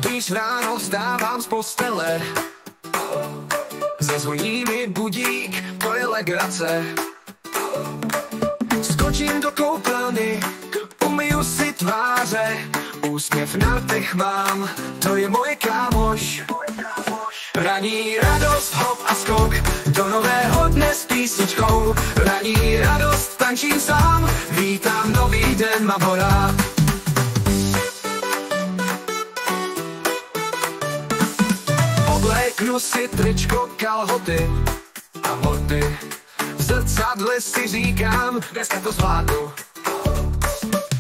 Když ráno vstávám z postele, zazvoní mi budík, to je legrace. Skočím do koupelny, umyju si tváře, úsměv na rtech mám, to je moje kámoš. Ranní radost, hop a skok, do nového dne s písničkou. Ranní radost, tančím sám, vítám nový den, mám ho rád. Obléknu si tričko, kalhoty a boty, v zrcadle si říkám, dneska to zvládnu.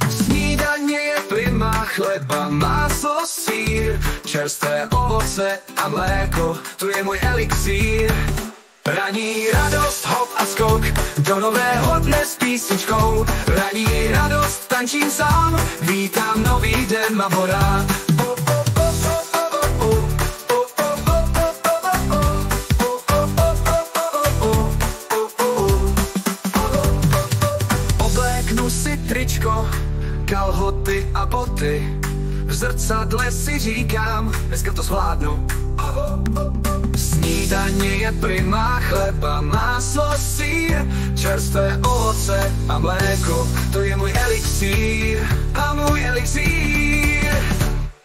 Snídaně je prima, chleba, máslo, sýr, čerstvé ovoce a mléko, to je můj elixír. Ranní radost, hop a skok, do nového dne s písničkou. Ranní radost, tančím sám, vítám nový den, mám ho rád. Obléknu si tričko, kalhoty a boty, v zrcadle si říkám, dneska to zvládnu. Snídaně je prima, chleba, máslo, sýr, čerstvé ovoce a mléko, to je můj elixír a můj elixír.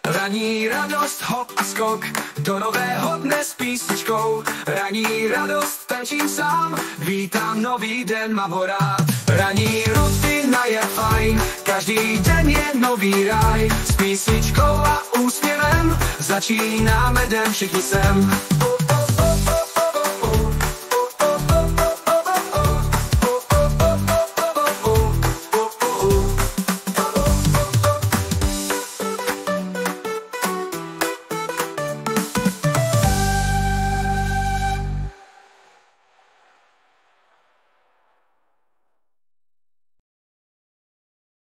Ranní radost, hop a skok, do nového dne s písničkou. Ranní radost, tančím sám, vítám nový den, mám ho rád. Ranní rutina je fajn, každý den je nový ráj. S písničkou a úsměvem začínáme den, všichni sem.